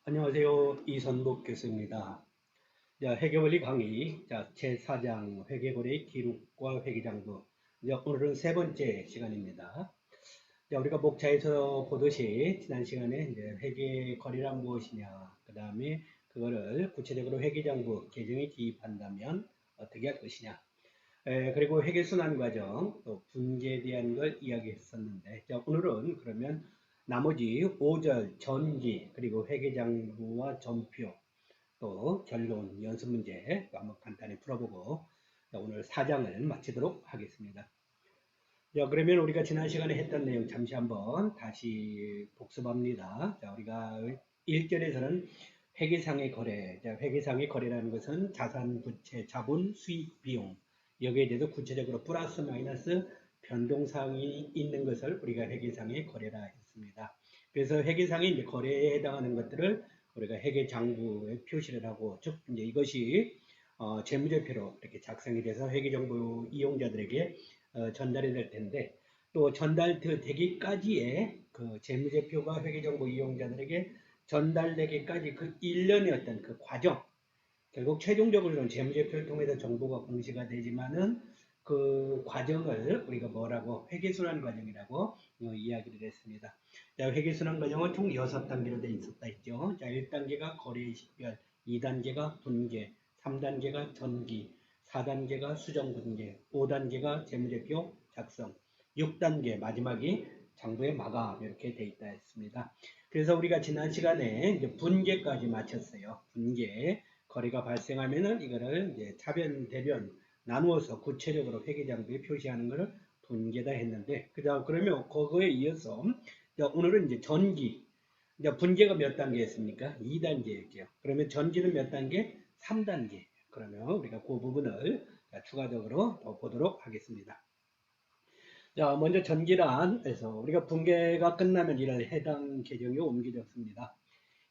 안녕하세요. 이선복 교수입니다. 자, 회계원리 강의 제4장 회계거래 기록과 회계장부. 오늘은 세 번째 시간입니다. 자, 우리가 목차에서 보듯이 지난 시간에 이제 회계거래란 무엇이냐, 그 다음에 그거를 구체적으로 회계장부 계정에 기입한다면 어떻게 할 것이냐, 그리고 회계순환 과정, 또 분기에 대한 걸 이야기했었는데, 자, 오늘은 그러면 나머지 5절 전기, 그리고 회계장부와 전표, 또 결론, 연습 문제 한번 간단히 풀어보고, 자, 오늘 4장을 마치도록 하겠습니다. 자, 그러면 우리가 지난 시간에 했던 내용 잠시 한번 다시 복습합니다. 자, 우리가 1절에서는 회계상의 거래, 자, 회계상의 거래라는 것은 자산, 부채, 자본, 수익, 비용, 여기에 대해서 구체적으로 플러스 마이너스 변동사항이 있는 것을 우리가 회계상의 거래라 했습니다. 그래서 회계상의 이제 거래에 해당하는 것들을 우리가 회계장부에 표시를 하고, 즉 이제 이것이 재무제표로 이렇게 작성이 돼서 회계정보 이용자들에게 전달이 될 텐데, 또 전달되기까지의 그 재무제표가 회계정보 이용자들에게 전달되기까지 그 일련의 어떤 그 과정, 결국 최종적으로는 재무제표를 통해서 정보가 공시가 되지만은 그 과정을 우리가 뭐라고 회계순환 과정이라고 이야기를 했습니다. 자, 회계순환 과정은 총 6단계로 되어 있었다 했죠. 자, 1단계가 거래 식별, 2단계가 분계, 3단계가 전기, 4단계가 수정 분계, 5단계가 재무제표 작성, 6단계 마지막이 장부의 마감 이렇게 되어 있다 했습니다. 그래서 우리가 지난 시간에 이제 분계까지 마쳤어요. 분계. 거래가 발생하면은 이거를 이제 차변, 대변 나누어서 구체적으로 회계장부에 표시하는 것을 분계다 했는데, 그러면 그거에 이어서 오늘은 이제 전기, 이제 분계가 몇 단계였습니까? 2단계였죠. 그러면 전기는 몇 단계? 3단계. 그러면 우리가 그 부분을 추가적으로 더 보도록 하겠습니다. 자, 먼저 전기란에서 우리가 분계가 끝나면 이를 해당 계정에 옮겨졌습니다.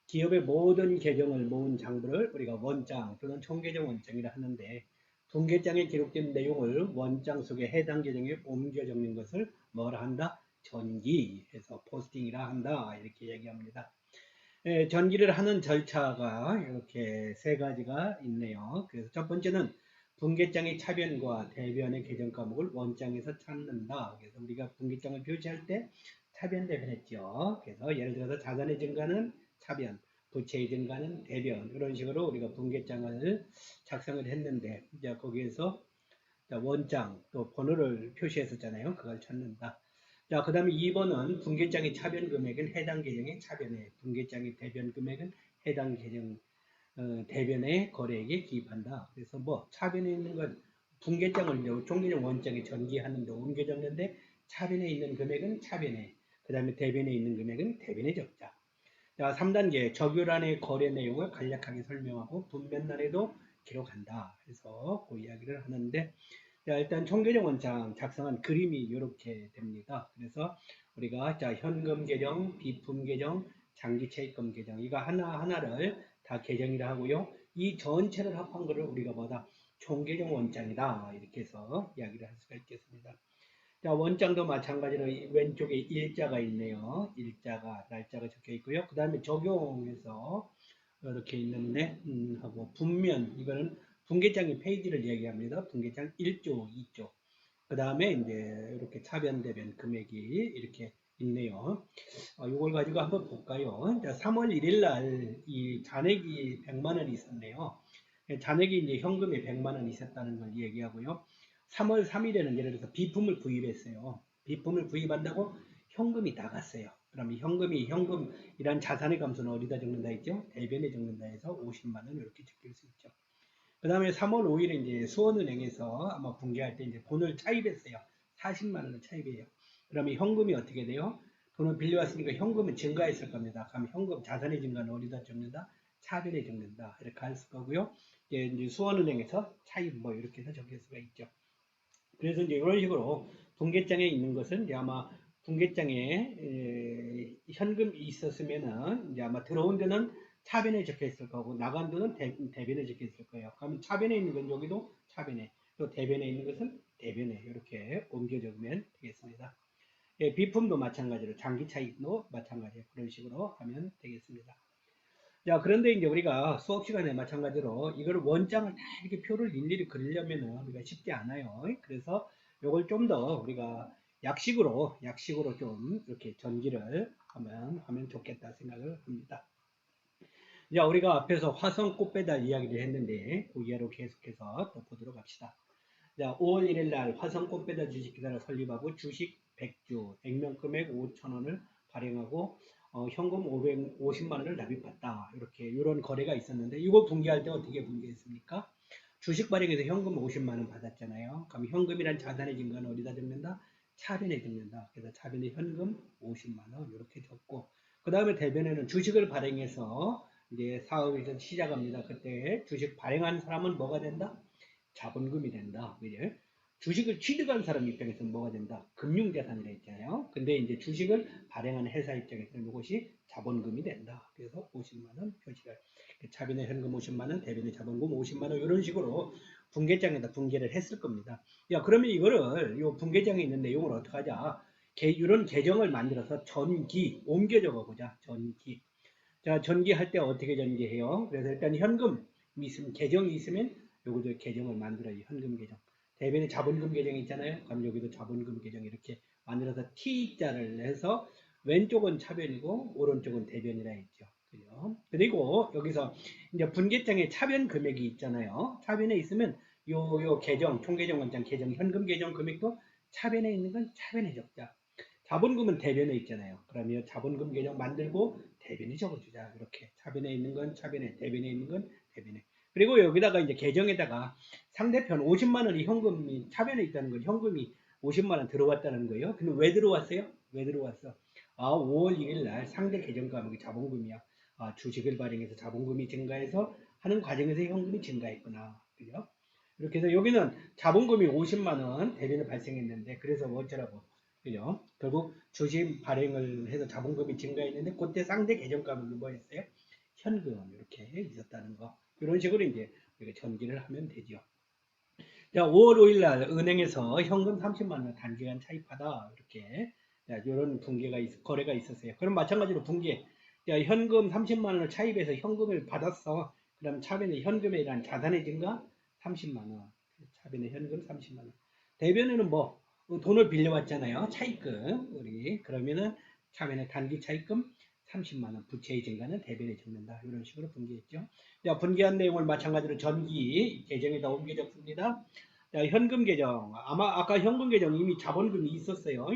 기업의 모든 계정을 모은 장부를 우리가 원장 또는 총계정 원장이라 하는데, 분계장에 기록된 내용을 원장 속에 해당 계정에 옮겨 적는 것을 뭐라 한다? 전기해서 포스팅이라 한다, 이렇게 얘기합니다. 전기를 하는 절차가 이렇게 세 가지가 있네요. 그래서 첫 번째는 분계장의 차변과 대변의 계정 과목을 원장에서 찾는다. 그래서 우리가 분계장을 표시할 때 차변 대변했죠. 그래서 예를 들어서 자산의 증가는 차변, 부채의 증가는 대변, 이런 식으로 우리가 분계장을 작성을 했는데, 이제 거기에서 원장 또 번호를 표시했었잖아요. 그걸 찾는다. 자, 그 다음에 2번은 분계장의 차변 금액은 해당 계정의 차변에, 분계장의 대변 금액은 해당 계정 대변의 거래액에 기입한다. 그래서 뭐 차변에 있는 건 분계장을 종계정 원장에 전기하는데 옮겨 적는데, 차변에 있는 금액은 차변에, 그 다음에 대변에 있는 금액은 대변에 적자. 자, 3단계 적유란의 거래 내용을 간략하게 설명하고 분면란에도 기록한다. 그래서 그 이야기를 하는데, 자, 일단 총계정 원장 작성한 그림이 이렇게 됩니다. 그래서 우리가 현금 계정, 비품 계정, 장기 채입금 계정, 이거 하나하나를 다 계정이라 하고요. 이 전체를 합한 거를 우리가 뭐다? 총계정 원장이다, 이렇게 해서 이야기를 할 수가 있겠습니다. 자, 원장도 마찬가지로 왼쪽에 일자가 있네요. 일자가, 날짜가 적혀 있고요. 그 다음에 적용해서 이렇게 있는데, 하고 분면, 이거는 분계장의 페이지를 얘기합니다. 분계장 1조, 2조. 그 다음에 이제 이렇게 차변, 대변 금액이 이렇게 있네요. 이걸 가지고 한번 볼까요? 자, 3월 1일 날 이 잔액이 100만 원이 있었네요. 잔액이 이제 현금이 100만 원이 있었다는 걸 얘기하고요. 3월 3일에는 예를 들어서 비품을 구입했어요. 비품을 구입한다고 현금이 나갔어요. 그럼 현금이란 자산의 감소는 어디다 적는다 했죠? 대변에 적는다 해서 50만 원 이렇게 적힐 수 있죠. 그 다음에 3월 5일에 이제 수원은행에서 아마 분개할 때 이제 돈을 차입했어요. 40만 원을 차입해요. 그러면 현금이 어떻게 돼요? 돈을 빌려왔으니까 현금은 증가했을 겁니다. 그럼 현금 자산의 증가는 어디다 적는다? 차변에 적는다. 이렇게 할 거고요. 이제 수원은행에서 차입 뭐 이렇게 해서 적을 수가 있죠. 그래서 이제 이런 식으로 분계장에 있는 것은 이제 아마 분계장에 현금이 있었으면은 이제 아마 들어온 데는 차변에 적혀 있을 거고, 나간 데는 대변에 적혀 있을 거예요. 그러면 차변에 있는 건 여기도 차변에, 또 대변에 있는 것은 대변에 이렇게 옮겨 적으면 되겠습니다. 비품도 마찬가지로 장기 차익도 마찬가지로 그런 식으로 하면 되겠습니다. 자, 그런데 이제 우리가 수업 시간에 마찬가지로 이걸 원장을 다 이렇게 표를 일일이 그리려면은 우리가 쉽지 않아요. 그래서 요걸 좀 더 우리가 약식으로 좀 이렇게 전기를 하면 좋겠다 생각을 합니다. 자, 우리가 앞에서 화성 꽃배달 이야기를 했는데 그 이하로 계속해서 또 보도록 합시다. 자, 5월 1일 날 화성 꽃배달 주식기사를 설립하고 주식 100주, 액면 금액 5천 원을 발행하고 현금 550만 원을 납입했다. 이렇게 이런 거래가 있었는데 이거 분기할 때 어떻게 분기했습니까? 주식 발행해서 현금 50만 원 받았잖아요. 그럼 현금이란 자산의 증가는 어디다 적는다? 차변에 적는다. 그래서 차변에 현금 50만 원 이렇게 적고 그 다음에 대변에는 주식을 발행해서 이제 사업을 좀 시작합니다. 그때 주식 발행한 사람은 뭐가 된다? 자본금이 된다. 그죠? 주식을 취득한 사람 입장에서는 뭐가 된다? 금융자산이라 했잖아요. 근데 이제 주식을 발행하는 회사 입장에서는 이것이 자본금이 된다. 그래서 50만 원 표시를. 차변에 현금 50만 원, 대변에 자본금 50만 원 이런 식으로 분계장에다 분계를 했을 겁니다. 야, 그러면 이거를 요 분계장에 있는 내용을 어떻게 하자? 이런 계정을 만들어서 전기 옮겨 적어보자. 전기. 자, 전기할 때 어떻게 전기해요? 그래서 일단 현금 있으면 계정이 있으면 요것도 계정을 만들어요. 현금 계정. 대변에 자본금 계정이 있잖아요. 그럼 여기도 자본금 계정 이렇게 만들어서 T자를 해서 왼쪽은 차변이고 오른쪽은 대변이라 했죠. 그죠? 그리고 여기서 이제 분계장에 차변 금액이 있잖아요. 차변에 있으면 요 계정, 총계정 원장 계정, 현금 계정 금액도 차변에 있는 건 차변에 적자. 자본금은 대변에 있잖아요. 그러면 자본금 계정 만들고 대변에 적어주자. 이렇게 차변에 있는 건 차변에, 대변에 있는 건 대변에. 그리고 여기다가 이제 계정에다가 상대편 50만 원이 현금이 차변에 있다는 건 현금이 50만 원 들어왔다는 거예요. 근데 왜 들어왔어요? 왜 들어왔어? 5월 1일 날 상대 계정 과목이 자본금이야. 주식을 발행해서 자본금이 증가해서 하는 과정에서 현금이 증가했구나. 그죠? 이렇게 해서 여기는 자본금이 50만 원 대변에 발생했는데 그래서 어쩌라고 그죠? 결국 주식 발행을 해서 자본금이 증가했는데 그때 상대 계정가격은 뭐였어요? 현금 이렇게 있었다는 거. 이런 식으로 이제 우리가 전기를 하면 되죠. 자, 5월 5일 날 은행에서 현금 30만 원 단기간 차입하다 이렇게 이런 거래가 있었어요. 그럼 마찬가지로 분기 자, 현금 30만 원을 차입해서 현금을 받았어. 그럼 차변에 현금에 대한 자산의 증가 30만 원. 차변에 현금 30만 원. 대변에는 뭐 돈을 빌려왔잖아요. 차입금 우리 그러면은 차변에 단기 차입금 30만 원 부채의 증가는 대변에 적는다. 이런 식으로 분기했죠. 자, 분기한 내용을 마찬가지로 전기 계정에다 옮겨 적습니다. 자, 현금 계정. 아마 아까 현금 계정 이미 자본금이 있었어요.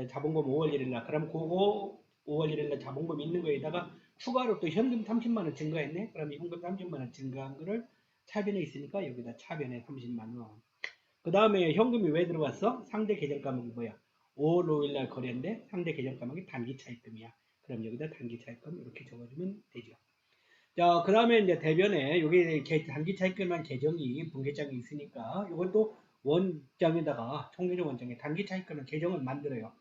자본금 5월 1일 날. 그럼 그거 5월 1일 날 자본금 있는 거에다가 추가로 또 현금 30만 원 증가했네. 그럼 현금 30만 원 증가한 거를 차변에 있으니까 여기다 차변에 30만 원. 그 다음에 현금이 왜 들어왔어? 상대 계정 과목이 뭐야? 5월 5일 날 거래인데 상대 계정 과목이 단기 차입금이야. 그럼 여기다 단기 차입금 이렇게 적어주면 되죠. 자, 그 다음에 이제 대변에 여기 단기 차입금한 계정이 분계장이 있으니까 이것도 원장에다가 총계정 원장에 단기 차입금한 계정을 만들어요.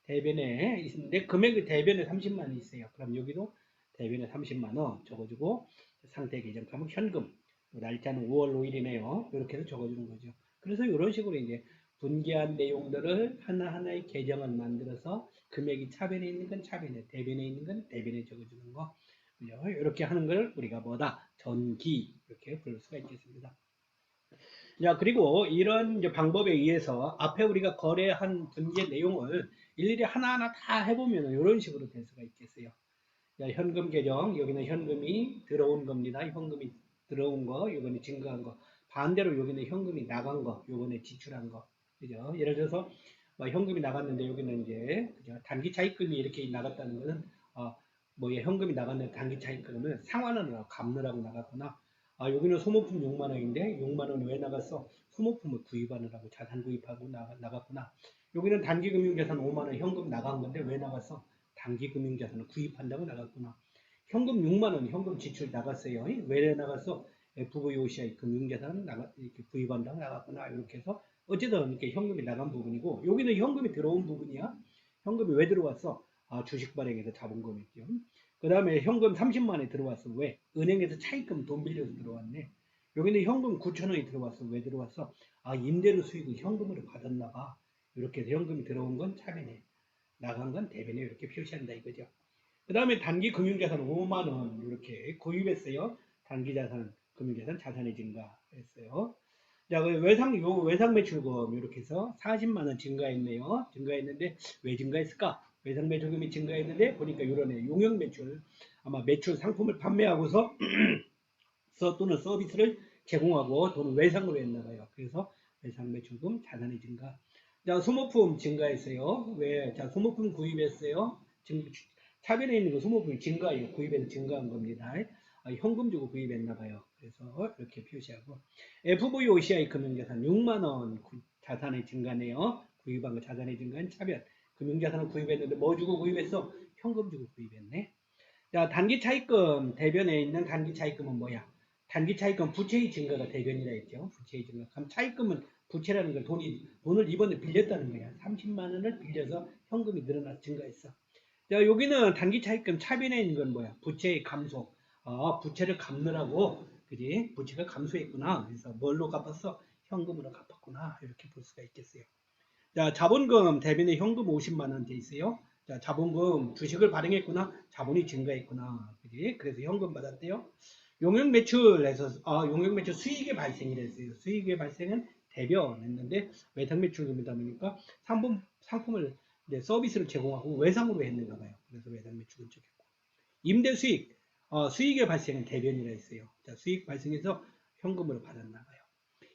대변에 있는데 금액이 대변에 30만 원 있어요. 그럼 여기도 대변에 30만 원 적어주고 상대 계정 가면 현금 날짜는 5월 5일이네요. 이렇게 해서 적어주는 거죠. 그래서 이런 식으로 이제 분기한 내용들을 하나하나의 계정을 만들어서 금액이 차변에 있는 건 차변에, 대변에 있는 건 대변에 적어주는 거. 이렇게 하는 걸 우리가 뭐다? 전기 이렇게 부를 수가 있겠습니다. 자, 그리고 이런 이제 방법에 의해서 앞에 우리가 거래한 분기의 내용을 일일이 하나하나 다 해보면 이런 식으로 될 수가 있겠어요. 자, 현금 계정, 여기는 현금이 들어온 겁니다. 현금이 들어온 거, 요거는 증가한 거. 반대로 여기는 현금이 나간 거, 요거는 지출한 거. 그죠? 예를 들어서 현금이 나갔는데 여기는 이제 그죠? 단기 차입금이 이렇게 나갔다는 거는 현금이 나갔는데 단기 차입금은 상환하느라고 갚느라고 나갔구나. 여기는 소모품 6만 원인데 6만 원이 왜 나갔어? 소모품을 구입하느라고 자산 구입하고 나갔구나. 여기는 단기 금융자산 5만 원 현금 나간 건데 왜 나갔어? 단기 금융자산을 구입한다고 나갔구나. 현금 6만 원 현금 지출 나갔어요. 왜 나갔어? FVOCI 금융자산 이렇게 구입한다고 나갔구나. 이렇게 해서 어쨌든 이렇게 현금이 나간 부분이고 여기는 현금이 들어온 부분이야. 현금이 왜 들어왔어? 주식 발행에서 자본금이죠. 그 다음에 현금 30만 원이 들어왔어. 왜? 은행에서 차입금 돈 빌려서 들어왔네. 여기는 현금 9천 원이 들어왔어. 왜 들어왔어? 임대료 수익을 현금으로 받았나 봐. 이렇게 해서 현금이 들어온 건 차변에 나간 건 대변에 이렇게 표시한다 이거죠. 그 다음에 단기 금융자산 5만 원 이렇게 구입했어요. 단기 자산, 금융자산 자산이 증가했어요. 자, 그 외상 매출금 이렇게 해서 40만 원 증가했네요. 증가했는데 왜 증가했을까? 외상 매출금이 증가했는데 보니까 이러네. 용역 매출, 아마 매출 상품을 판매하고서 또는 서비스를 제공하고 돈을 외상으로 했나 봐요. 그래서 외상 매출금 자산이 증가. 자, 소모품 증가했어요. 왜? 자, 소모품 구입했어요. 차변에 있는 거 소모품이 증가해요. 구입해서 증가한 겁니다. 현금 주고 구입했나 봐요. 그래서 이렇게 표시하고 FVOCI 금융자산 6만 원 자산의 증가네요. 구입한 거 자산의 증가는 차변. 금융자산을 구입했는데 뭐 주고 구입했어? 현금 주고 구입했네. 자, 단기 차입금 대변에 있는 단기 차입금은 뭐야? 단기 차입금 부채의 증가가 대변이라 했죠. 부채의 증가. 그럼 차입금은 부채라는 건 돈을 이번에 빌렸다는 거야. 30만 원을 빌려서 현금이 늘어나서 증가했어. 자, 여기는 단기 차입금 차변에 있는 건 뭐야? 부채의 감소. 부채를 갚느라고, 그지? 부채가 감소했구나. 그래서 뭘로 갚았어? 현금으로 갚았구나. 이렇게 볼 수가 있겠어요. 자, 자본금 대변에 현금 50만 원 돼 있어요. 자, 자본금 주식을 발행했구나. 자본이 증가했구나. 그지? 그래서 현금 받았대요. 용역 매출에서 용역 매출 수익의 발생이 됐어요. 수익의 발생은 대변했는데 외상 매출금이다 보니까 상품을 이제 서비스를 제공하고 외상으로 했는가 봐요. 그래서 외상 매출금 적혔고 임대 수익 수익의 발생은 대변이라 했어요. 자, 수익 발생해서 현금으로 받았나 봐요.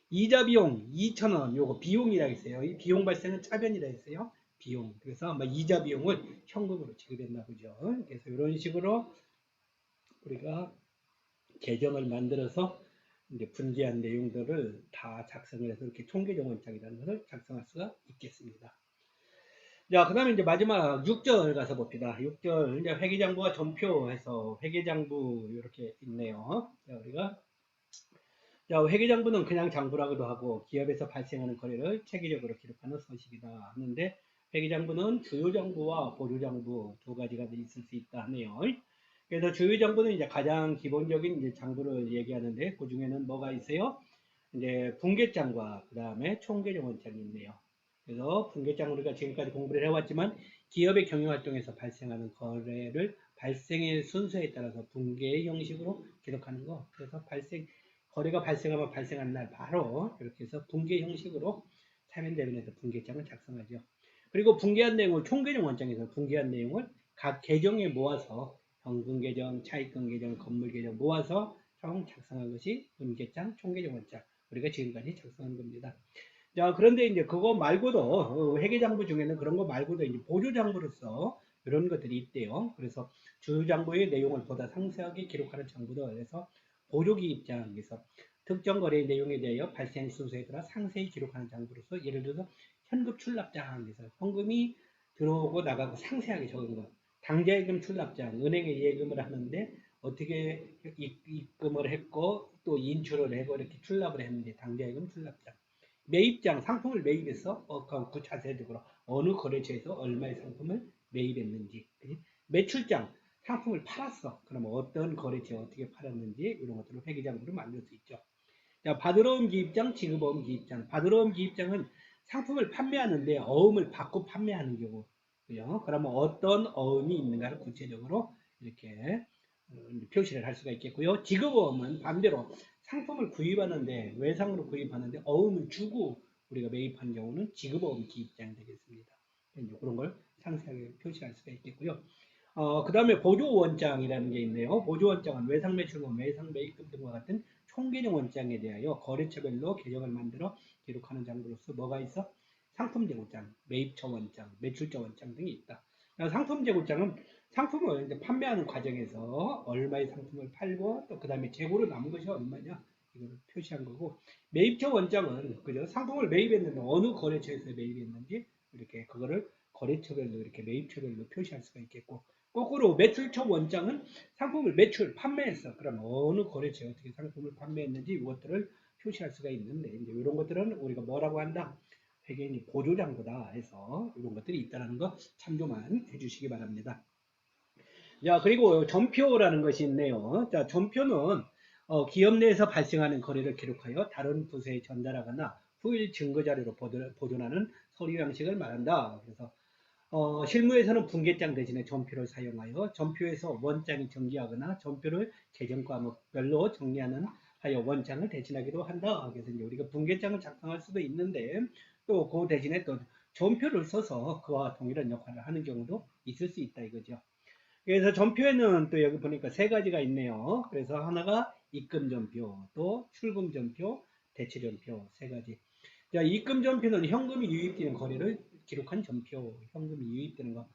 이자 비용 2,000원 요거 비용이라 했어요. 이 비용 발생은 차변이라 했어요. 비용. 그래서 아마 이자 비용을 현금으로 지급했나 보죠. 그래서 이런 식으로 우리가 계정을 만들어서 이제 분기한 내용들을 다 작성을 해서 이렇게 총계정원장이라는 것을 작성할 수가 있겠습니다. 자, 그 다음에 이제 마지막 6절 가서 봅시다. 6절, 이제 회계장부와 전표해서 회계장부 이렇게 있네요. 자, 우리가 자, 회계장부는 그냥 장부라고도 하고 기업에서 발생하는 거래를 체계적으로 기록하는 서식이다 하는데 회계장부는 주요장부와 보조장부 두 가지가 있을 수 있다 하네요. 그래서 주요장부는 이제 가장 기본적인 이제 장부를 얘기하는데 그 중에는 뭐가 있어요? 이제 분계장과 그 다음에 총계정원장이 있네요. 그래서 분계장 우리가 지금까지 공부를 해왔지만 기업의 경영활동에서 발생하는 거래를 발생의 순서에 따라서 분계 형식으로 기록하는 거. 그래서 거래가 발생하면 발생한 날 바로 이렇게 해서 분계 형식으로 차변대변에서 분계장을 작성하죠. 그리고 분계한 내용을 총계정 원장에서 분계한 내용을 각 계정에 모아서 현금 계정, 차입금 계정, 건물 계정 모아서 총 작성한 것이 분계장, 총계정 원장. 우리가 지금까지 작성한 겁니다. 자, 그런데 이제 그거 말고도 회계장부 중에는 그런 거 말고도 이제 보조장부로서 이런 것들이 있대요. 그래서 주요장부의 내용을 보다 상세하게 기록하는 장부도 그래서 보조기입장에서 특정 거래 내용에 대하여 발생 순서에 따라 상세히 기록하는 장부로서 예를 들어서 현금 출납장에서 현금이 들어오고 나가고 상세하게 적은 것. 당좌예금 출납장, 은행에 예금을 하는데 어떻게 입금을 했고 또 인출을 하고 이렇게 출납을 했는지 당좌예금 출납장. 매입장, 상품을 매입해서 구차세적으로 어느 거래처에서 얼마의 상품을 매입했는지. 매출장, 상품을 팔았어. 그러면 어떤 거래처에 어떻게 팔았는지 이런 것들을 회계장부로 만들 수 있죠. 자, 받으러 온 기입장, 지급 어음 기입장. 받으러 온 기입장은 상품을 판매하는데 어음을 받고 판매하는 경우. 그죠? 그러면 어떤 어음이 있는가를 구체적으로 이렇게 표시를 할 수가 있겠고요. 지급 어음은 반대로 상품을 구입하는데 외상으로 구입하는데 어음을 주고 우리가 매입한 경우는 지급 어음 기입장이 되겠습니다. 그런 걸 상세하게 표시할 수가 있겠고요. 그 다음에 보조원장이라는 게 있네요. 보조원장은 외상매출금, 외상매입금 등과 같은 총계정 원장에 대하여 거래처별로 계정을 만들어 기록하는 장부로서 뭐가 있어? 상품재고장, 매입처 원장, 매출처 원장 등이 있다. 상품재고장은 상품을 이제 판매하는 과정에서 얼마의 상품을 팔고 또 그 다음에 재고로 남은 것이 얼마냐 이걸 표시한 거고 매입처 원장은 그죠? 상품을 매입했는데 어느 거래처에서 매입했는지 이렇게 그거를 거래처별로 이렇게 매입처별로 표시할 수가 있겠고 거꾸로 매출처 원장은 상품을 판매했어. 그럼 어느 거래처에 어떻게 상품을 판매했는지 이것들을 표시할 수가 있는데 이제 이런 것들은 우리가 뭐라고 한다? 회계인이 보조장부다 해서 이런 것들이 있다는 거 참조만 해주시기 바랍니다. 자, 그리고 전표라는 것이 있네요. 자, 전표는 기업 내에서 발생하는 거래를 기록하여 다른 부서에 전달하거나 후일 증거 자료로 보존하는 서류 양식을 말한다. 그래서 실무에서는 분계장 대신에 전표를 사용하여 전표에서 원장이 정리하거나 전표를 재정 과목별로 정리하는 하여 원장을 대신하기도 한다. 그래서 이제 우리가 분계장을 작성할 수도 있는데 또 그 대신에 또 전표를 써서 그와 동일한 역할을 하는 경우도 있을 수 있다 이거죠. 그래서 전표에는 또 여기 보니까 세 가지가 있네요. 그래서 하나가 입금 전표, 또 출금 전표, 대체 전표 세 가지. 자, 입금 전표는 현금이 유입되는 거래를 기록한 전표, 현금이 유입되는 거.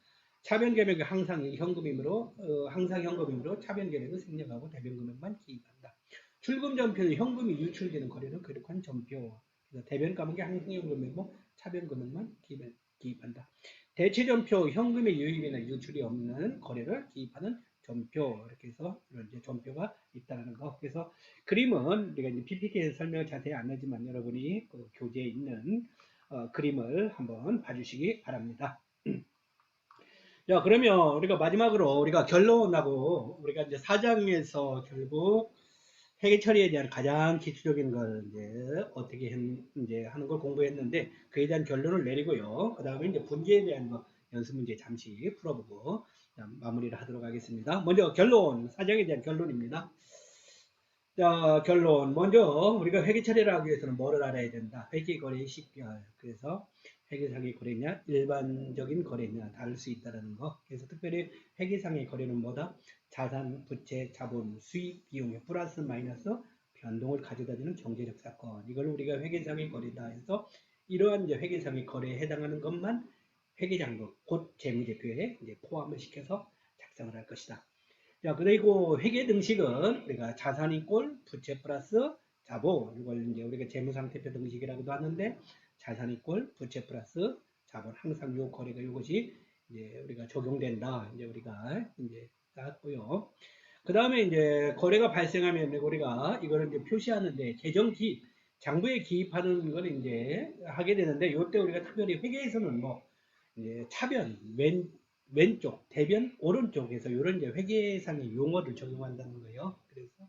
차변 금액이 항상 현금이므로 항상 현금이므로 차변 금액을 생략하고 대변 금액만 기입한다. 출금 전표는 현금이 유출되는 거래를 기록한 전표. 그래서 대변 과목이 항상 현금이고 차변 금액만 기입한다. 대체 전표, 현금의 유입이나 유출이 없는 거래를 기입하는 전표. 이렇게 해서 이런 이제 전표가 있다는 거. 그래서 그림은 우리가 이제 PPT에서 설명을 자세히 안 하지만 여러분이 그 교재에 있는 그림을 한번 봐주시기 바랍니다. 자, 그러면 우리가 마지막으로 우리가 결론하고 우리가 이제 4장에서 결국 회계 처리에 대한 가장 기초적인 걸 이제 어떻게 이제 하는 걸 공부했는데 그에 대한 결론을 내리고요. 그 다음에 이제 분기에 대한 거 연습 문제 잠시 풀어보고 마무리를 하도록 하겠습니다. 먼저 결론, 4장에 대한 결론입니다. 자, 결론. 먼저 우리가 회계 처리를 하기 위해서는 뭐를 알아야 된다. 회계 거래의 식별. 그래서 회계상의 거래냐, 일반적인 거래냐 다를 수 있다는 거. 그래서 특별히 회계상의 거래는 뭐다? 자산, 부채, 자본, 수익, 비용의 플러스 마이너스 변동을 가져다주는 경제적 사건. 이걸 우리가 회계상의 거래다 해서 이러한 이제 회계상의 거래에 해당하는 것만 회계장부, 곧 재무제표에 이제 포함을 시켜서 작성을 할 것이다. 자, 그리고 회계 등식은 우리가 자산이 꼴 부채 플러스 자본, 이걸 이제 우리가 재무상태표 등식이라고도 하는데 자산이 꼴 부채 플러스 자본, 항상 요 거래가 이것이 이제 우리가 적용된다. 이제 우리가 이제 나왔고요. 그 다음에 이제 거래가 발생하면 우리가 이거를 이제 표시하는데 재정 기입, 장부에 기입하는 걸 이제 하게 되는데 이때 우리가 특별히 회계에서는 뭐 이제 차변, 왼쪽, 대변, 오른쪽에서 이런 이제 회계상의 용어를 적용한다는 거예요. 그래서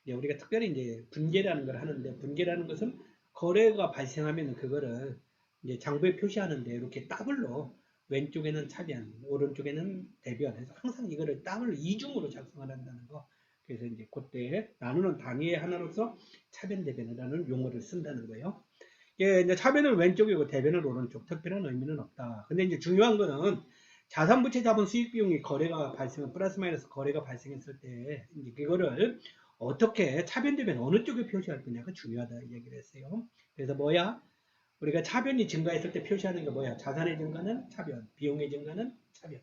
이제 우리가 특별히 이제 분계라는 걸 하는데 분계라는 것은 거래가 발생하면 그거를 이제 장부에 표시하는데 이렇게 더블로 왼쪽에는 차변, 오른쪽에는 대변 해서 항상 이거를 더블 이중으로 작성을 한다는 거. 그래서 이제 그때 나누는 단위의 하나로서 차변 대변이라는 용어를 쓴다는 거예요. 예, 이제 차변은 왼쪽이고 대변은 오른쪽. 특별한 의미는 없다. 근데 이제 중요한 거는 자산부채 자본 수익 비용이 거래가 발생, 플러스 마이너스 거래가 발생했을 때 이제 그거를 어떻게 차변 대변 어느 쪽에 표시할 거냐가 중요하다 얘기를 했어요. 그래서 뭐야? 우리가 차변이 증가했을 때 표시하는 게 뭐야? 자산의 증가는 차변, 비용의 증가는 차변.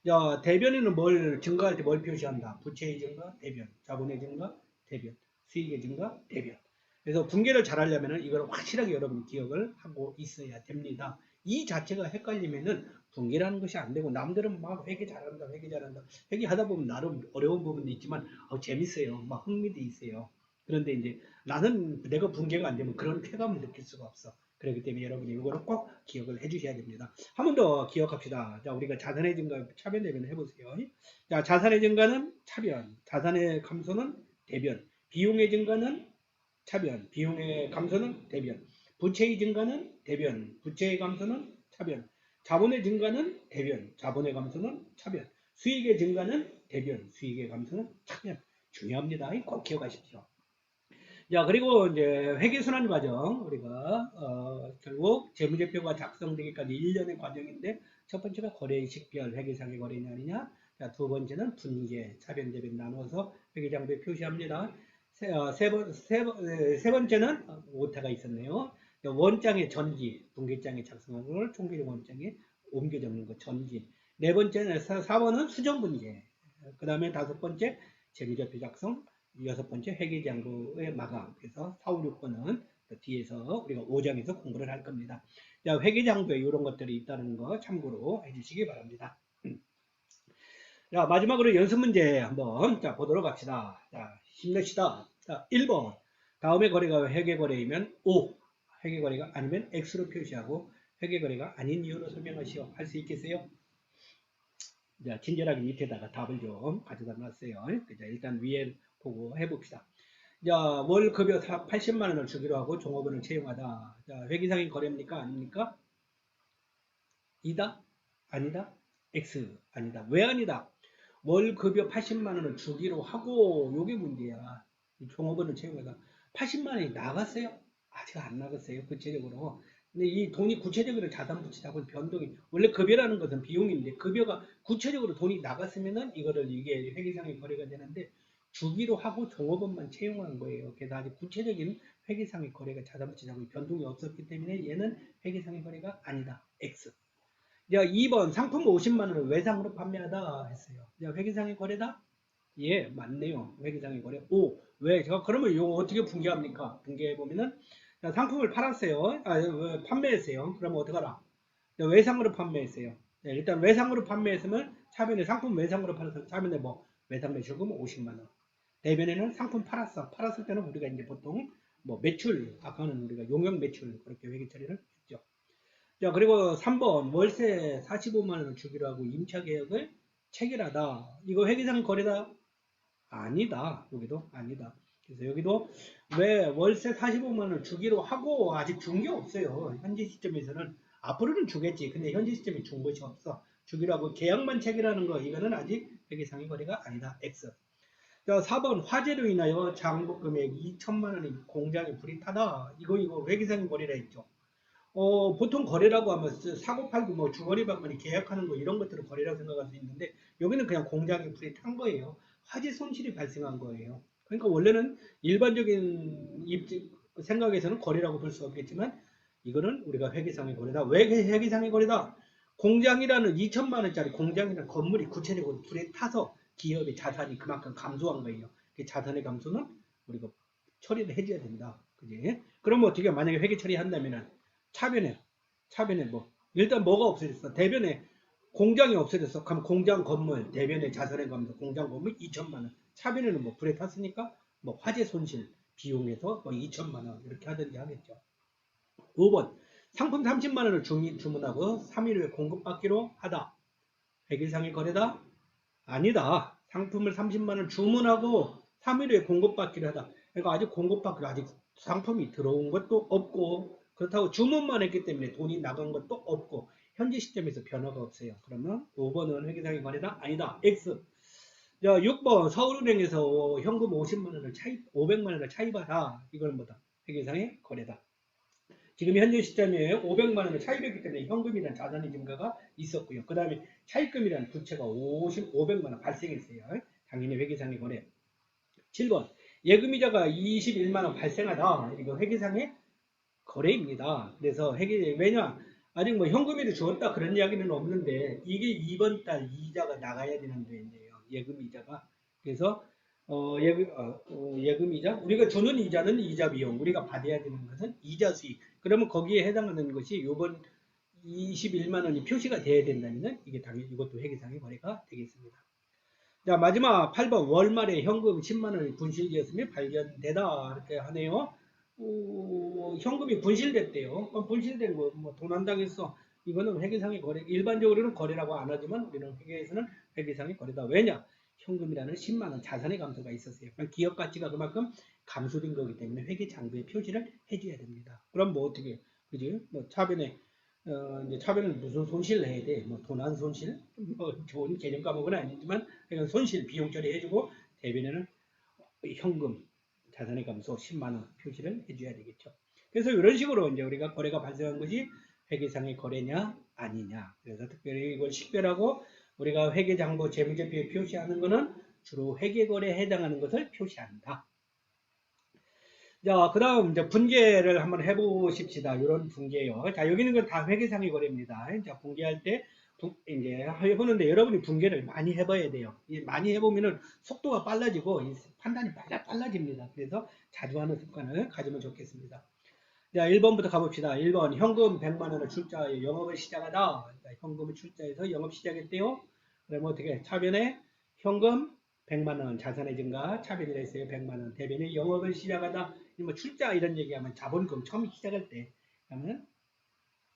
야, 대변에는 뭘 증가할 때 뭘 표시한다? 부채의 증가, 대변, 자본의 증가, 대변, 수익의 증가, 대변. 그래서 분계를 잘 하려면 이걸 확실하게 여러분이 기억을 하고 있어야 됩니다. 이 자체가 헷갈리면은 분계라는 것이 안 되고 남들은 막 회계 잘한다, 회계 잘한다. 회계 하다 보면 나름 어려운 부분도 있지만 재밌어요. 막 흥미도 있어요. 그런데 이제 나는 내가 분계가 안 되면 그런 쾌감을 느낄 수가 없어. 그렇기 때문에 여러분이 이거를 꼭 기억을 해 주셔야 됩니다. 한 번 더 기억합시다. 자, 우리가 자산의 증가 차변 대변을 해보세요. 자, 자산의 증가는 차변, 자산의 감소는 대변, 비용의 증가는 차변, 비용의 감소는 대변, 부채의 증가는 대변, 부채의 감소는 차변, 자본의 증가는 대변, 자본의 감소는 차변, 수익의 증가는 대변, 수익의 감소는 차변. 중요합니다. 꼭 기억하십시오. 자, 그리고 이제 회계순환 과정, 우리가, 결국 재무제표가 작성되기까지 1년의 과정인데, 첫 번째가 거래의 식별, 회계상의 거래냐 아니냐. 자, 두 번째는 분계, 차변, 대변 나누어서 회계장부에 표시합니다. 세 번째는 오타가 있었네요. 원장의 전기, 분계장에 작성한 걸 총계적 원장에 옮겨 적는 거, 전기. 네 번째는, 4번은 수정분계. 그 다음에 다섯 번째, 재무제표 작성. 여섯 번째 회계장부의 마감. 그래서 4, 5, 6번은 뒤에서 우리가 5장에서 공부를 할 겁니다. 자, 회계장부에 이런 것들이 있다는 거 참고로 해주시기 바랍니다. 자, 마지막으로 연습 문제 한번 보도록 합시다. 자, 힘내시다. 자, 1번. 다음에 거래가 회계거래이면 O. 회계거래가 아니면 X로 표시하고 회계거래가 아닌 이유로 설명하시오. 할 수 있겠어요? 자, 친절하게 밑에다가 답을 좀 가져다 놨어요. 자, 일단 위에 보고 해봅시다. 자, 월 급여 80만 원을 주기로 하고 종업원을 채용하다. 자, 회계상의 거래입니까? 아닙니까? 이다? 아니다. X 아니다. 왜 아니다? 월 급여 80만 원을 주기로 하고 요게 문제야. 종업원을 채용하다 80만 원이 나갔어요? 아직 안 나갔어요. 구체적으로. 근데 이 돈이 구체적으로 자산부채자본 변동이 원래 급여라는 것은 비용인데 급여가 구체적으로 돈이 나갔으면은 이거를 이게 회계상의 거래가 되는데 주기로 하고 종업원만 채용한 거예요. 그래서 아직 구체적인 회계상의 거래가 자산부채자본 변동이 없었기 때문에 얘는 회계상의 거래가 아니다. X. 자, 2번 상품 50만 원을 외상으로 판매하다 했어요. 자, 회계상의 거래다? 예, 맞네요. 회계상의 거래. 오, 왜? 제가 그러면 이거 어떻게 분개합니까? 분개해 보면은 자, 상품을 팔았어요. 판매했어요. 그러면 어떡하라? 자, 외상으로 판매했어요. 자, 일단 외상으로 판매했으면 차변에 상품 외상으로 팔아서 차변에 뭐 외상 매출금 50만 원. 대변에는 상품 팔았어. 팔았을 때는 우리가 이제 보통 뭐 매출, 아까는 우리가 용역 매출 그렇게 회계 처리를 했죠. 자, 그리고 3번 월세 45만 원을 주기로 하고 임차 계약을 체결하다. 이거 회계상 거래다? 아니다. 여기도 아니다. 그래서 여기도 왜 월세 45만 원을 주기로 하고 아직 준 게 없어요. 현재 시점에서는 앞으로는 주겠지. 근데 현재 시점에 준 것이 없어. 주기로 하고 계약만 체결하는 거 이거는 아직 회계상의 거래가 아니다. X. 자, 4번 화재로 인하여 장부 금액 2천만 원이 공장에 불이 타다. 이거 회계상의 거래라 했죠. 보통 거래라고 하면 사고 팔고 뭐 주거리 받거니 계약하는 거 이런 것들을 거래라고 생각할 수 있는데 여기는 그냥 공장에 불이 탄 거예요. 화재 손실이 발생한 거예요. 그러니까 원래는 일반적인 생각에서는 거래라고 볼 수가 없겠지만 이거는 우리가 회계상의 거래다. 왜 회계상의 거래다? 공장이라는 2천만 원짜리 공장이라는 건물이 구체적으로 불에 타서 기업의 자산이 그만큼 감소한 거예요. 그 자산의 감소는 우리가 처리를 해줘야 된다. 그지? 그러면 어떻게 만약에 회계 처리한다면은 차변에 뭐 일단 뭐가 없어졌어? 대변에 공장이 없어졌어. 그럼 공장 건물 대변에 자산의 감소 공장 건물 2천만 원. 차변에는 뭐 불에 탔으니까 뭐 화재 손실 비용에서 뭐 2천만 원 이렇게 하든지 하겠죠. 5번 상품 30만 원을 주문하고 3일 후에 공급받기로 하다. 회계상의 거래다? 아니다. 상품을 30만 원 주문하고 3일 후에 공급받기로 하다. 그러니까 아직 공급받기로 아직 상품이 들어온 것도 없고 그렇다고 주문만 했기 때문에 돈이 나간 것도 없고 현재 시점에서 변화가 없어요. 그러면 5번은 회계상의 거래다? 아니다. X. 자, 6번 서울은행에서 현금 50만 원을 500만 원을 차입하다. 이건 뭐다? 회계상의 거래다. 지금 현재 시점에 500만 원을 차입했기 때문에 현금이라는 자산의 증가가 있었고요. 그 다음에 차입금이라는 부채가 500만 원 발생했어요. 당연히 회계상의 거래. 7번 예금이자가 21만 원 발생하다. 이거 회계상의 거래입니다. 그래서 왜냐 아직 뭐 현금으로 주었다 그런 이야기는 없는데 이게 이번 달 이자가 나가야 되는 데인데요. 예금 이자가. 그래서 예금 이자 우리가 주는 이자는 이자 비용 우리가 받아야 되는 것은 이자 수익. 그러면 거기에 해당하는 것이 요번 21만 원이 표시가 돼야 된다면 이게 당연히 이것도 회계상의 거래가 되겠습니다. 자, 마지막 8번 월말에 현금 10만 원이 분실되었으면 발견되다 이렇게 하네요. 현금이 분실됐대요. 그럼 분실된 거 뭐 도난당했어. 이거는 회계상의 거래. 일반적으로는 거래라고 안 하지만 우리는 회계에서는 회계상의 거래다. 왜냐? 현금이라는 10만 원 자산의 감소가 있었어요. 그럼 기업 가치가 그만큼 감소된 거기 때문에 회계 장부에 표시를 해줘야 됩니다. 그럼 뭐 어떻게 그지? 뭐 차변에 이제 차변은 무슨 손실을 해야 돼? 뭐 도난 손실? 뭐 좋은 개념 과목은 아니지만 그냥 손실 비용 처리해주고 대변에는 현금 자산의 감소 10만 원 표시를 해줘야 되겠죠. 그래서 이런 식으로 이제 우리가 거래가 발생한 것이 회계상의 거래냐 아니냐. 그래서 특별히 이걸 식별하고 우리가 회계장부 재무제표에 표시하는 것은 주로 회계거래에 해당하는 것을 표시한다. 자, 그 다음 이제 분계를 한번 해보십시다. 이런 분계요. 자, 여기는 건 다 회계상의 거래입니다. 자, 분계할 때 이제 해보는데 여러분이 분계를 많이 해봐야 돼요. 많이 해보면은 속도가 빨라지고 판단이 빨라집니다. 그래서 자주 하는 습관을 가지면 좋겠습니다. 자, 1번부터 가봅시다. 1번 현금 100만 원을 출자하여 영업을 시작하다. 자, 현금을 출자해서 영업 시작했대요. 그러면 어떻게 차변에 현금 100만 원 자산의 증가 차변이라 했어요. 100만 원 대변에 영업을 시작하다. 뭐 출자 이런 얘기하면 자본금 처음 시작할 때 그러면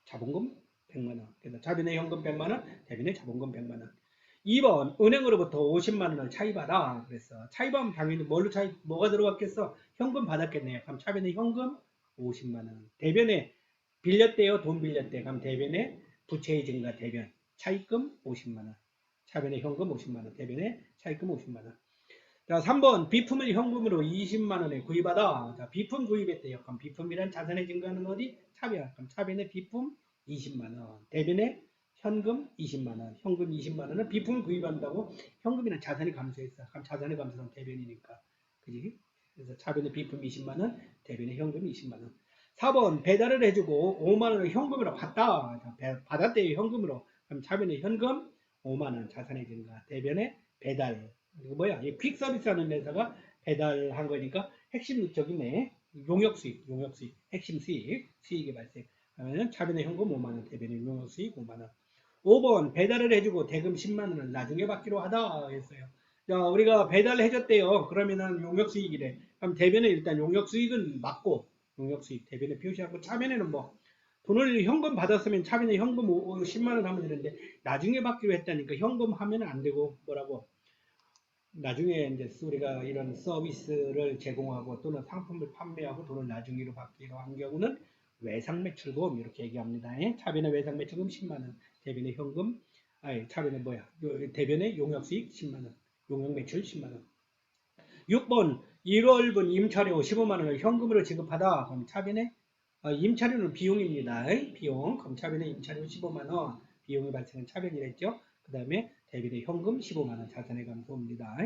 자본금 100만 원. 그래서 차변에 현금 100만 원, 대변에 자본금 100만 원. 2번 은행으로부터 50만 원을 차입하라. 그래서 차입하면 당연히 뭐가 들어갔겠어? 현금 받았겠네요. 그럼 차변에 현금 50만 원. 대변에 빌렸대요. 돈 빌렸대. 그럼 대변에 부채의 증가 대변. 차입금 50만원. 차변에 현금 50만원. 대변에 차입금 50만원. 자, 3번 비품을 현금으로 20만원에 구입하다. 자, 비품 구입했대요. 그럼 비품이란 자산의 증가는 어디? 차변. 그럼 차변에 비품 20만원. 대변에 현금 20만원. 현금 20만원은 비품을 구입한다고 현금이란 자산이 감소했어. 그럼 자산의 감소는 대변이니까. 그지? 그래서 차변에 비품 20만원, 대변에 현금 20만원. 4번 배달을 해주고 5만원을 현금으로 받다. 자, 받았대요. 현금으로. 그럼 차변에 현금 5만원 자산의 증가. 대변에 배달. 이거 뭐야? 이 퀵 서비스 하는 회사가 배달한 거니까 핵심 저기네. 용역 수익, 핵심 수익의 발생. 그러면 차변의 현금 5만원, 대변의 용역 수익 5만원. 5번 배달을 해주고 대금 10만원을 나중에 받기로 하다 했어요. 자, 우리가 배달을 해줬대요. 그러면은 용역 수익이래. 그럼 대변에 일단 용역 수익은 맞고, 용역 수익 대변에 표시하고, 차변에는 뭐 돈을 현금 받았으면 차변에 현금 10만원 하면 되는데 나중에 받기로 했다니까 현금 하면 안 되고 뭐라고? 나중에 이제 우리가 이런 서비스를 제공하고 또는 상품을 판매하고 돈을 나중에로 받기로 한 경우는 외상 매출금 이렇게 얘기합니다. 차변의 외상 매출금 10만원, 대변의 현금, 차변의 뭐야? 대변의 용역 수익 10만원, 용역 매출 10만원. 6번 1월분 임차료 15만원을 현금으로 지급하다. 그럼 차변의 임차료는 비용입니다. 비용. 그럼 차변의 임차료 15만원, 비용이 발생한 차변이랬죠. 그 다음에 대변의 현금 15만원 자산의 감소입니다.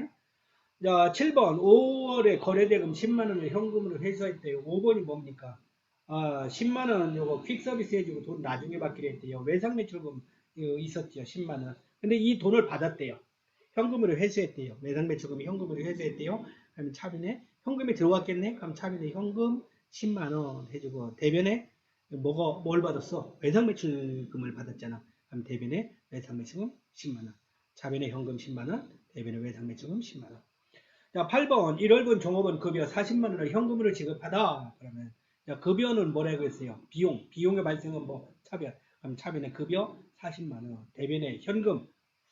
자, 7번 5월에 거래대금 10만원을 현금으로 회수했대요. 5번이 뭡니까? 10만원 요거 퀵 서비스 해주고 돈 나중에 받기로 했대요. 외상 매출금 있었죠. 10만원. 근데 이 돈을 받았대요. 현금으로 회수했대요. 외상 매출금이 현금으로 회수했대요. 그러면 차변에 현금이 들어왔겠네? 그럼 차변에 현금 10만원 해주고 대변에 뭘 받았어? 외상 매출금을 받았잖아. 그럼 대변에 외상 매출금 10만원. 차변에 현금 10만원, 대변에 외상 매출금 10만원. 자, 8번 1월분 종업원 급여 40만원을 현금으로 지급하다. 그러면 자, 급여는 뭐라고 했어요? 비용의 발생은 뭐 차변. 그럼 차변에 급여 40만원, 대변에 현금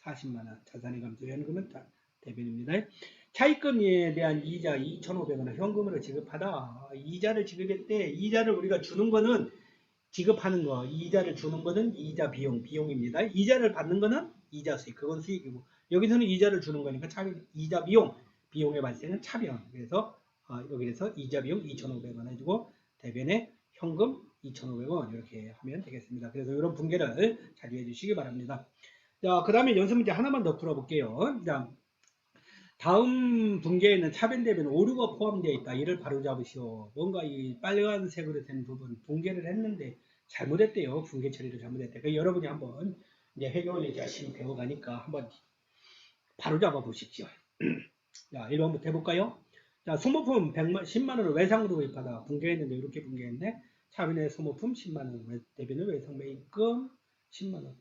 40만원, 자산의 감소 현금은 대변입니다. 차입금에 대한 이자 2,500원을 현금으로 지급하다. 이자를 지급할 때 이자를 우리가 주는 거는 지급하는 거, 이자를 주는 거는 이자 비용입니다. 이자를 받는 거는 이자 수익, 그건 수익이고 여기서는 이자를 주는 거니까 이자 비용의 발생은 차변. 그래서 여기서 이자 비용 2,500원 해주고 대변에 현금 2,500원 이렇게 하면 되겠습니다. 그래서 이런 분계를 자주 해주시기 바랍니다. 자, 그 다음에 연습 문제 하나만 더 풀어볼게요. 자, 다음 분계에는 차변 대변 오류가 포함되어 있다. 이를 바로잡으시오. 뭔가 이 빨간색으로 된 부분 분계를 했는데 잘못했대요. 분계 처리를 잘못했대. 그러니까 여러분이 한번 이제 회계원리 열심히 배워가니까 한번 바로잡아 보십시오. 자, 1번부터 해볼까요? 자, 소모품 10만원을 외상으로 구입하다. 분계했는데 이렇게 분계했네. 차변의 소모품 10만원, 대변의 외상 매입금 10만원.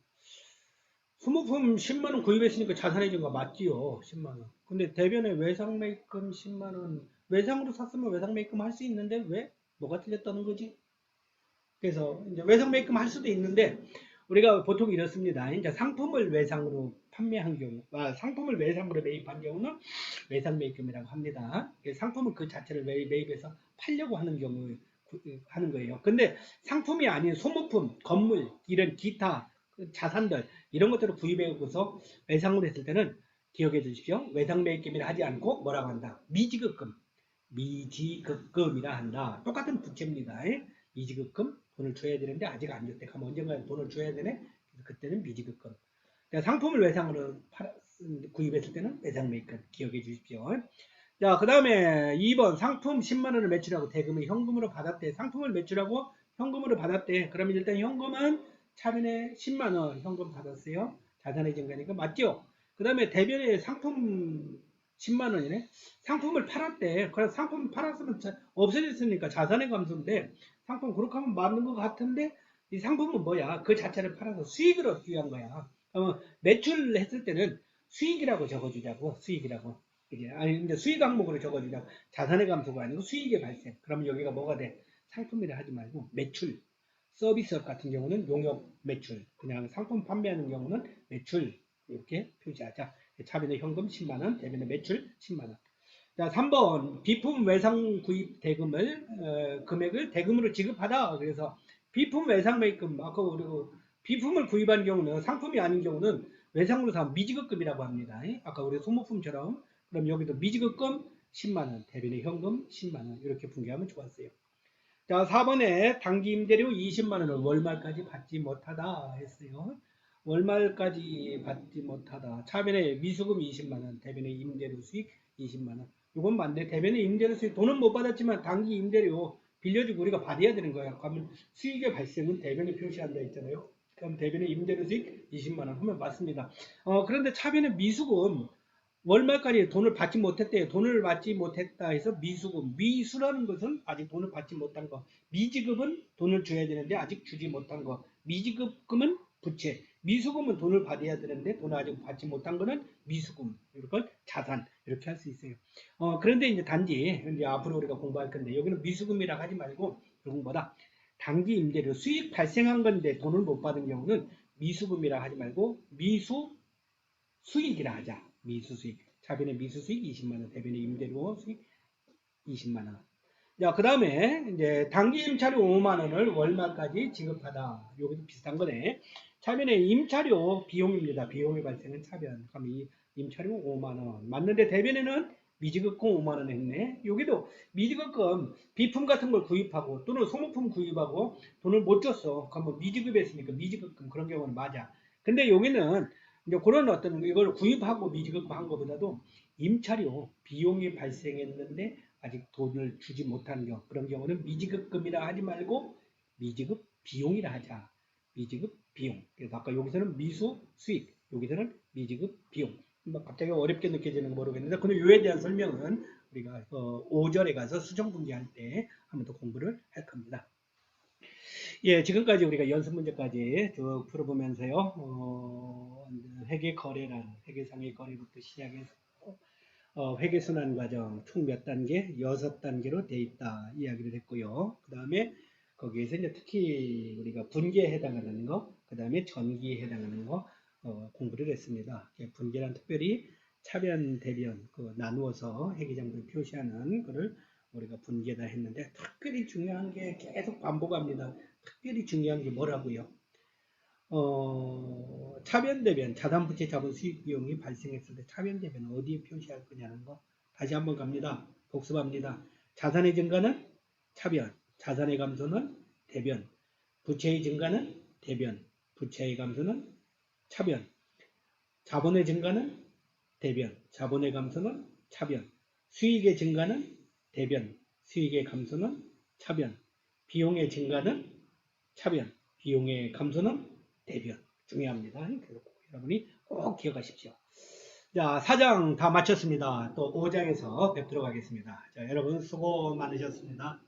소모품 10만원 구입했으니까 자산의 증가 맞지요. 10만원. 근데 대변에 외상 매입금 10만원. 외상으로 샀으면 외상 매입금 할 수 있는데 왜? 뭐가 틀렸다는 거지? 그래서 이제 외상 매입금 할 수도 있는데 우리가 보통 이렇습니다. 이제 상품을 외상으로 판매한 경우, 상품을 외상으로 매입한 경우는 외상 매입금이라고 합니다. 상품은 그 자체를 매입해서 팔려고 하는 경우 하는 거예요. 근데 상품이 아닌 소모품, 건물, 이런 기타 자산들 이런 것들을 구입해서 외상으로 했을 때는 기억해 주십시오. 외상 매입금이라 하지 않고 뭐라고 한다? 미지급금이라 한다. 똑같은 부채입니다. 미지급금 돈을 줘야 되는데 아직 안 줬대. 그럼 언젠가 돈을 줘야 되네. 그래서 그때는 미지급금. 상품을 외상으로 구입했을 때는 외상 매입금 기억해 주십시오. 자, 그 다음에 2번 상품 10만원을 매출하고 대금을 현금으로 받았대. 상품을 매출하고 현금으로 받았대. 그러면 일단 현금은 차변에 10만원 현금 받았어요. 자산의 증가니까 맞죠? 그 다음에 대변에 상품 10만원이네. 상품을 팔았대. 그래서 상품 팔았으면 없어졌으니까 자산의 감소인데 상품 그렇게 하면 맞는 것 같은데 이 상품은 뭐야? 그 자체를 팔아서 수익을 얻기 위한 거야. 그러면 매출을 했을 때는 수익이라고 적어주자고. 수익이라고. 아니 근데 수익 항목으로 적어주자고. 자산의 감소가 아니고 수익의 발생. 그러면 여기가 뭐가 돼? 상품이라 하지 말고 매출. 서비스업 같은 경우는 용역 매출. 그냥 상품 판매하는 경우는 매출. 이렇게 표시하자. 차변의 현금 10만원, 대변의 매출 10만원. 자, 3번 비품 외상 구입 대금을 금액을 대금으로 지급하다. 그래서 비품 외상 매입금 아까 우리 비품을 구입한 경우는 상품이 아닌 경우는 외상으로 사면 미지급금이라고 합니다. 아까 우리 소모품처럼 그럼 여기도 미지급금 10만원, 대변의 현금 10만원 이렇게 분개하면 좋았어요. 자, 4번에 단기 임대료 20만원을 월말까지 받지 못하다 했어요. 월말까지 받지 못하다. 차변에 미수금 20만원, 대변의 임대료 수익 20만원. 이건 맞네. 대변의 임대료 수익 돈은 못 받았지만 단기 임대료 빌려주고 우리가 받아야 되는 거야. 그러면 수익의 발생은 대변에 표시한다 했잖아요. 그럼 대변의 임대료 수익 20만원 하면 맞습니다. 그런데 차변의 미수금 월말까지 돈을 받지 못했대요. 돈을 받지 못했다 해서 미수금, 미수라는 것은 아직 돈을 받지 못한 거, 미지급은 돈을 줘야 되는데 아직 주지 못한 거, 미지급금은 부채, 미수금은 돈을 받아야 되는데 돈을 아직 받지 못한 거는 미수금, 이걸 자산 이렇게 할 수 있어요. 그런데 이제 단지 이제 앞으로 우리가 공부할 건데 여기는 미수금이라고 하지 말고 요거보다 단기 임대료 수익 발생한 건데 돈을 못 받은 경우는 미수금이라 하지 말고 미수 수익이라 하자. 미수수익. 차변의 미수수익 20만원, 대변의 임대료 수익 20만원. 자, 그 다음에 이제 단기 임차료 5만원을 월말까지 지급하다. 여기도 비슷한 거네. 차변의 임차료 비용입니다. 비용이 발생한 차변. 그럼 이 임차료 5만원. 맞는데 대변에는 미지급금 5만원 했네. 여기도 미지급금 비품 같은 걸 구입하고 또는 소모품 구입하고 돈을 못 줬어. 그러면 미지급했으니까 미지급금 그런 경우는 맞아. 근데 여기는 이제 그런 어떤 이걸 구입하고 미지급한 것보다도 임차료 비용이 발생했는데 아직 돈을 주지 못한 경우 그런 경우는 미지급금이라 하지 말고 미지급 비용이라 하자. 미지급 비용. 그래서 아까 여기서는 미수 수익, 여기서는 미지급 비용. 뭐 갑자기 어렵게 느껴지는 거 모르겠는데 근데 이에 대한 설명은 우리가 5절에 가서 수정분기할 때 한번 더 공부를 할 겁니다. 예, 지금까지 우리가 연습 문제까지 쭉 풀어보면서요. 회계 거래란 회계상의 거래부터 시작해서 회계 순환 과정 총 몇 단계? 6단계로 돼 있다 이야기를 했고요. 그 다음에 거기에서 이제 특히 우리가 분기에 해당하는 거, 그 다음에 전기에 해당하는 거 공부를 했습니다. 분기란 특별히 차변, 대변 나누어서 회계장부를 표시하는 거를 우리가 분기에다 했는데 특별히 중요한 게 계속 반복합니다. 특별히 중요한 게 뭐라고요? 차변대변, 자산부채 자본 수익 비용이 발생했을 때 차변대변 어디에 표시할 거냐는 거 다시 한번 갑니다. 복습합니다. 자산의 증가는 차변, 자산의 감소는 대변, 부채의 증가는 대변, 부채의 감소는 차변, 자본의 증가는 대변, 자본의 감소는 차변, 수익의 증가는 대변, 수익의 감소는 차변, 비용의 증가는 차변, 비용의 감소는 대변. 중요합니다. 그래서 여러분이 꼭 기억하십시오. 자, 4장 다 마쳤습니다. 또 5장에서 뵙도록 하겠습니다. 자, 여러분 수고 많으셨습니다.